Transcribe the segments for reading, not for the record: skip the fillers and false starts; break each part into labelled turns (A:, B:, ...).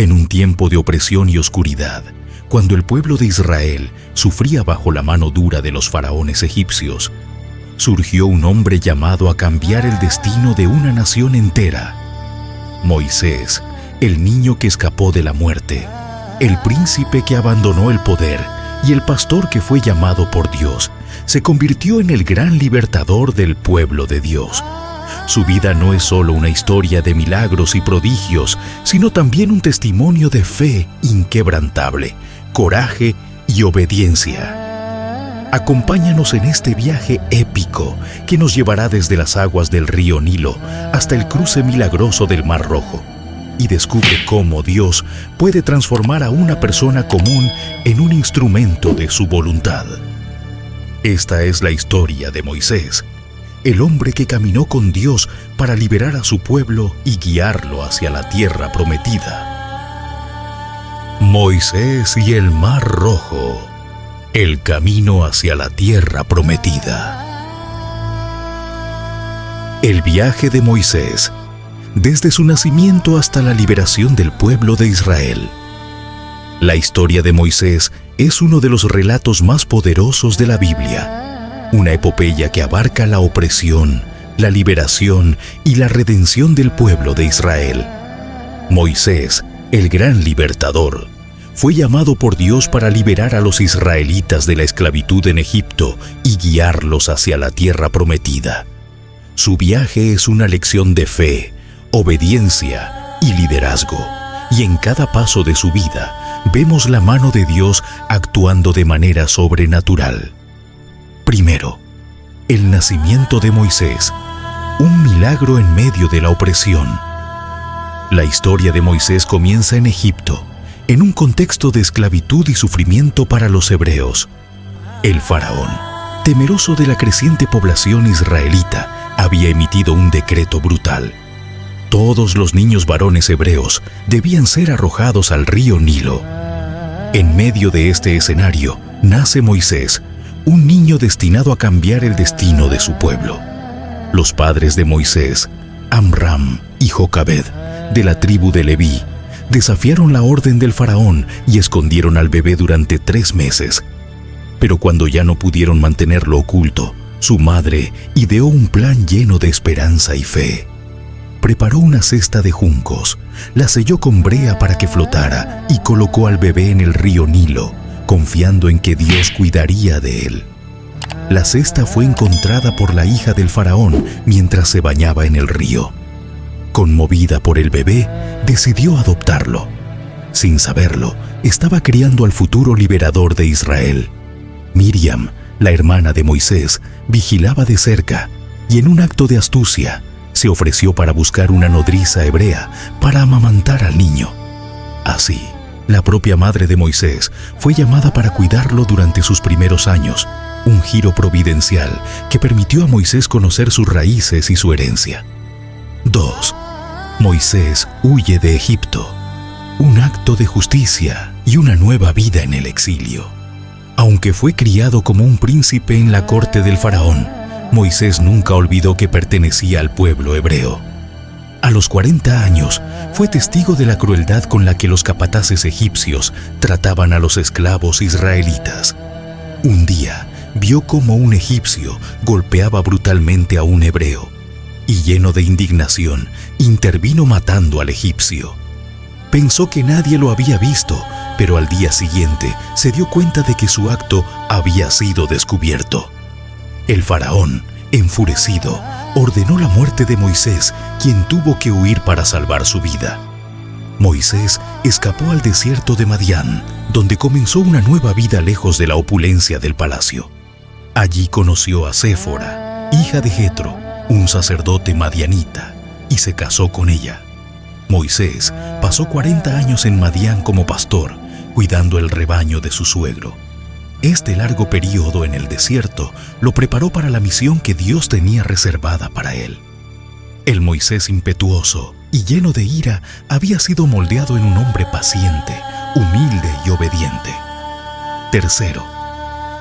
A: En un tiempo de opresión y oscuridad, cuando el pueblo de Israel sufría bajo la mano dura de los faraones egipcios, surgió un hombre llamado a cambiar el destino de una nación entera. Moisés, el niño que escapó de la muerte, el príncipe que abandonó el poder y el pastor que fue llamado por Dios, se convirtió en el gran libertador del pueblo de Dios. Su vida no es solo una historia de milagros y prodigios, sino también un testimonio de fe inquebrantable, coraje y obediencia. Acompáñanos en este viaje épico que nos llevará desde las aguas del río Nilo hasta el cruce milagroso del Mar Rojo, y descubre cómo Dios puede transformar a una persona común en un instrumento de su voluntad. Esta es la historia de Moisés, el hombre que caminó con Dios para liberar a su pueblo y guiarlo hacia la tierra prometida. Moisés y el Mar Rojo, el camino hacia la tierra prometida. El viaje de Moisés, desde su nacimiento hasta la liberación del pueblo de Israel. La historia de Moisés es uno de los relatos más poderosos de la Biblia, una epopeya que abarca la opresión, la liberación y la redención del pueblo de Israel. Moisés, el gran libertador, fue llamado por Dios para liberar a los israelitas de la esclavitud en Egipto y guiarlos hacia la tierra prometida. Su viaje es una lección de fe, obediencia y liderazgo, y en cada paso de su vida vemos la mano de Dios actuando de manera sobrenatural. Primero, el nacimiento de Moisés, un milagro en medio de la opresión. La historia de Moisés comienza en Egipto, en un contexto de esclavitud y sufrimiento para los hebreos. El faraón, temeroso de la creciente población israelita, había emitido un decreto brutal. Todos los niños varones hebreos debían ser arrojados al río Nilo. En medio de este escenario nace Moisés, un niño destinado a cambiar el destino de su pueblo. Los padres de Moisés, Amram y Jocabed, de la tribu de Leví, desafiaron la orden del faraón y escondieron al bebé durante 3 meses. Pero cuando ya no pudieron mantenerlo oculto, su madre ideó un plan lleno de esperanza y fe. Preparó una cesta de juncos, la selló con brea para que flotara y colocó al bebé en el río Nilo, confiando en que Dios cuidaría de él. La cesta fue encontrada por la hija del faraón mientras se bañaba en el río. Conmovida por el bebé, decidió adoptarlo. Sin saberlo, estaba criando al futuro liberador de Israel. Miriam, la hermana de Moisés, vigilaba de cerca y en un acto de astucia, se ofreció para buscar una nodriza hebrea para amamantar al niño. Así, la propia madre de Moisés fue llamada para cuidarlo durante sus primeros años, un giro providencial que permitió a Moisés conocer sus raíces y su herencia. 2. Moisés huye de Egipto, un acto de justicia y una nueva vida en el exilio. Aunque fue criado como un príncipe en la corte del faraón, Moisés nunca olvidó que pertenecía al pueblo hebreo. A los 40 años, fue testigo de la crueldad con la que los capataces egipcios trataban a los esclavos israelitas. Un día, vio cómo un egipcio golpeaba brutalmente a un hebreo, y lleno de indignación, intervino matando al egipcio. Pensó que nadie lo había visto, pero al día siguiente se dio cuenta de que su acto había sido descubierto. El faraón, enfurecido, ordenó la muerte de Moisés, quien tuvo que huir para salvar su vida. Moisés escapó al desierto de Madián, donde comenzó una nueva vida lejos de la opulencia del palacio. Allí conoció a Séfora, hija de Jetro, un sacerdote madianita, y se casó con ella. Moisés pasó 40 años en Madián como pastor, cuidando el rebaño de su suegro. Este largo periodo en el desierto lo preparó para la misión que Dios tenía reservada para él. El Moisés impetuoso y lleno de ira había sido moldeado en un hombre paciente, humilde y obediente. Tercero,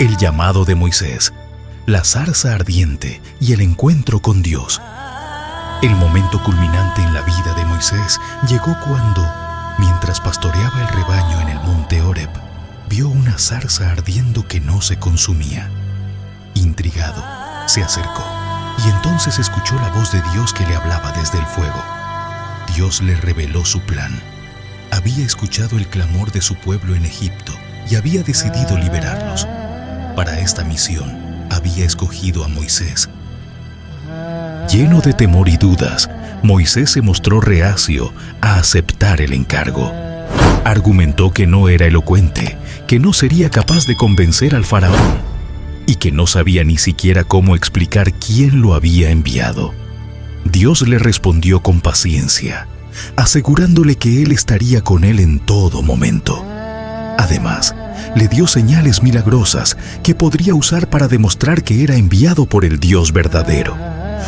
A: el llamado de Moisés, la zarza ardiente y el encuentro con Dios. El momento culminante en la vida de Moisés llegó cuando, Mientras pastoreaba el rebaño en el monte Horeb, vio una zarza ardiendo que no se consumía. Intrigado, se acercó y entonces escuchó la voz de Dios que le hablaba desde el fuego. Dios le reveló su plan. Había escuchado el clamor de su pueblo en Egipto y había decidido liberarlos. Para esta misión, había escogido a Moisés. Lleno de temor y dudas, Moisés se mostró reacio a aceptar el encargo. Argumentó que no era elocuente, que no sería capaz de convencer al faraón y que no sabía ni siquiera cómo explicar quién lo había enviado. Dios le respondió con paciencia, asegurándole que Él estaría con él en todo momento. Además, le dio señales milagrosas que podría usar para demostrar que era enviado por el Dios verdadero.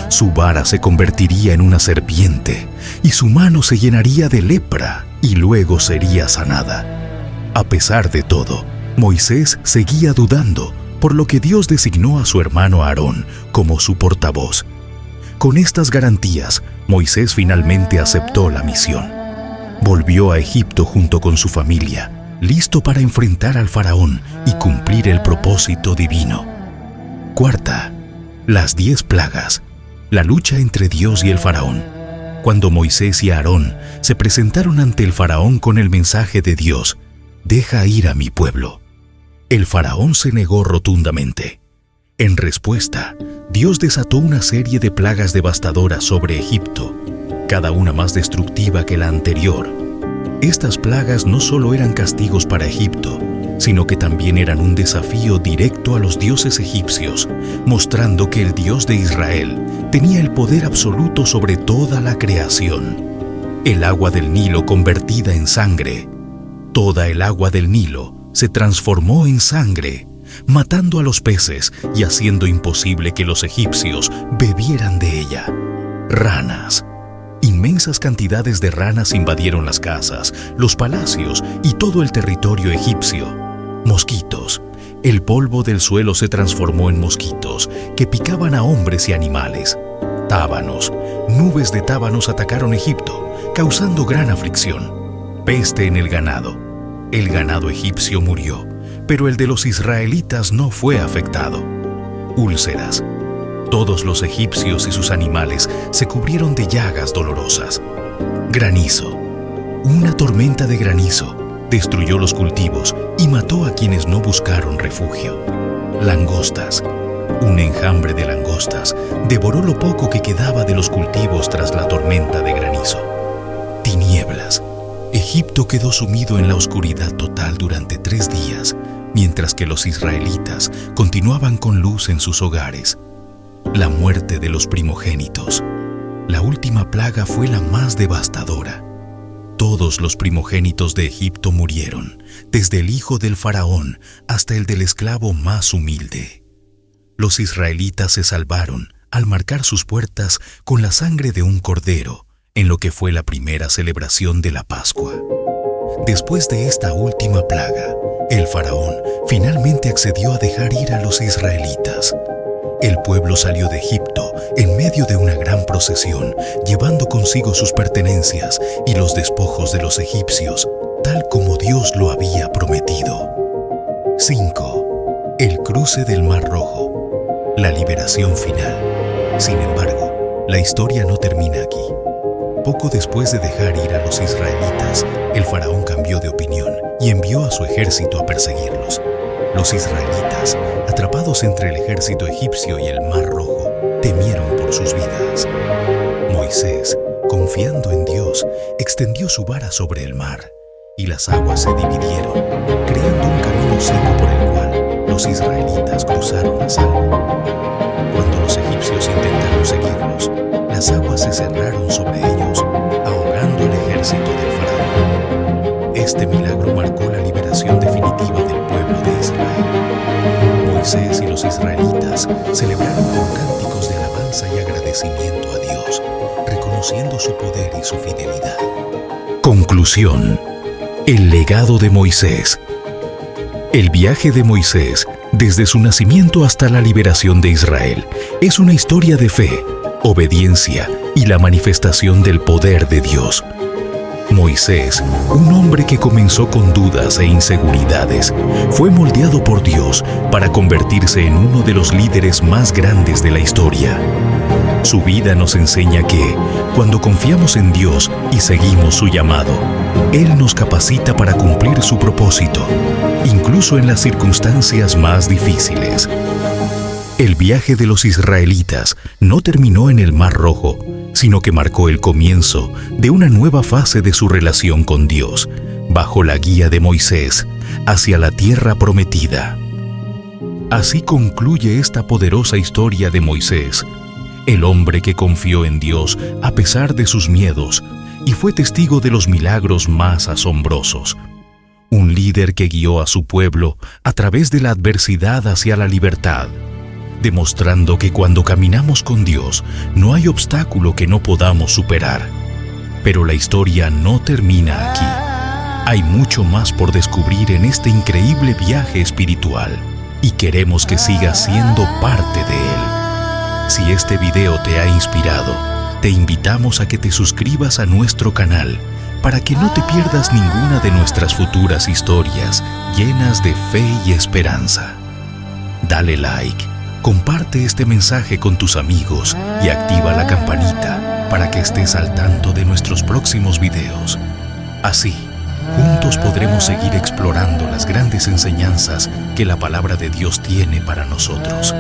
A: Su vara se convertiría en una serpiente y su mano se llenaría de lepra y luego sería sanada. A pesar de todo, Moisés seguía dudando, por lo que Dios designó a su hermano Aarón como su portavoz. Con estas garantías, Moisés finalmente aceptó la misión. Volvió a Egipto junto con su familia, listo para enfrentar al faraón y cumplir el propósito divino. Cuarta, las 10 plagas. La lucha entre Dios y el faraón. Cuando Moisés y Aarón se presentaron ante el faraón con el mensaje de Dios, «Deja ir a mi pueblo», el faraón se negó rotundamente. En respuesta, Dios desató una serie de plagas devastadoras sobre Egipto, cada una más destructiva que la anterior. Estas plagas no solo eran castigos para Egipto, sino que también eran un desafío directo a los dioses egipcios, mostrando que el Dios de Israel tenía el poder absoluto sobre toda la creación. El agua del Nilo convertida en sangre. Toda el agua del Nilo se transformó en sangre, matando a los peces y haciendo imposible que los egipcios bebieran de ella. Ranas. Inmensas cantidades de ranas invadieron las casas, los palacios y todo el territorio egipcio. Mosquitos. El polvo del suelo se transformó en mosquitos que picaban a hombres y animales. Tábanos. Nubes de tábanos atacaron Egipto, causando gran aflicción. Peste en el ganado. El ganado egipcio murió, pero el de los israelitas no fue afectado. Úlceras. Todos los egipcios y sus animales se cubrieron de llagas dolorosas. Granizo. Una tormenta de granizo destruyó los cultivos y mató a quienes no buscaron refugio. Langostas. Un enjambre de langostas devoró lo poco que quedaba de los cultivos tras la tormenta de granizo. Tinieblas. Egipto quedó sumido en la oscuridad total durante 3 días, mientras que los israelitas continuaban con luz en sus hogares. La muerte de los primogénitos. La última plaga fue la más devastadora. Todos los primogénitos de Egipto murieron, desde el hijo del faraón hasta el del esclavo más humilde. Los israelitas se salvaron al marcar sus puertas con la sangre de un cordero, en lo que fue la primera celebración de la Pascua. Después de esta última plaga, el faraón finalmente accedió a dejar ir a los israelitas. El pueblo salió de Egipto en medio de una gran procesión, llevando consigo sus pertenencias y los despojos de los egipcios, tal como Dios lo había prometido. 5. El cruce del Mar Rojo. La liberación final. Sin embargo, la historia no termina aquí. Poco después de dejar ir a los israelitas, el faraón cambió de opinión y envió a su ejército a perseguirlos. Los israelitas, atrapados entre el ejército egipcio y el Mar Rojo, temieron por sus vidas. Moisés, confiando en Dios, extendió su vara sobre el mar, y las aguas se dividieron, creando un camino seco por el cual los israelitas cruzaron a salvo. Cuando los egipcios intentaron seguirlos, las aguas se cerraron sobre ellos, ahogando al ejército del faraón. Este milagro marcó la liberación definitiva del pueblo de Israel. Moisés y los israelitas celebraron con cánticos de alabanza y agradecimiento a Dios, reconociendo su poder y su fidelidad. Conclusión. El legado de Moisés. El viaje de Moisés, desde su nacimiento hasta la liberación de Israel, es una historia de fe, obediencia y la manifestación del poder de Dios. Moisés, un hombre que comenzó con dudas e inseguridades, fue moldeado por Dios para convertirse en uno de los líderes más grandes de la historia. Su vida nos enseña que, cuando confiamos en Dios y seguimos su llamado, Él nos capacita para cumplir su propósito, incluso en las circunstancias más difíciles. El viaje de los israelitas no terminó en el Mar Rojo, sino que marcó el comienzo de una nueva fase de su relación con Dios, bajo la guía de Moisés, hacia la tierra prometida. Así concluye esta poderosa historia de Moisés, el hombre que confió en Dios a pesar de sus miedos y fue testigo de los milagros más asombrosos. Un líder que guió a su pueblo a través de la adversidad hacia la libertad, demostrando que cuando caminamos con Dios no hay obstáculo que no podamos superar. Pero la historia no termina aquí. Hay mucho más por descubrir en este increíble viaje espiritual y queremos que sigas siendo parte de él. Si este video te ha inspirado, te invitamos a que te suscribas a nuestro canal para que no te pierdas ninguna de nuestras futuras historias llenas de fe y esperanza. Dale like, comparte este mensaje con tus amigos y activa la campanita para que estés al tanto de nuestros próximos videos. Así, juntos podremos seguir explorando las grandes enseñanzas que la palabra de Dios tiene para nosotros.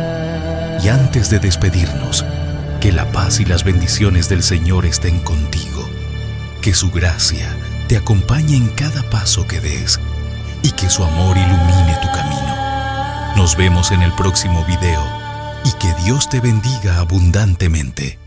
A: Y antes de despedirnos, que la paz y las bendiciones del Señor estén contigo. Que su gracia te acompañe en cada paso que des y que su amor ilumine tu camino. Nos vemos en el próximo video y que Dios te bendiga abundantemente.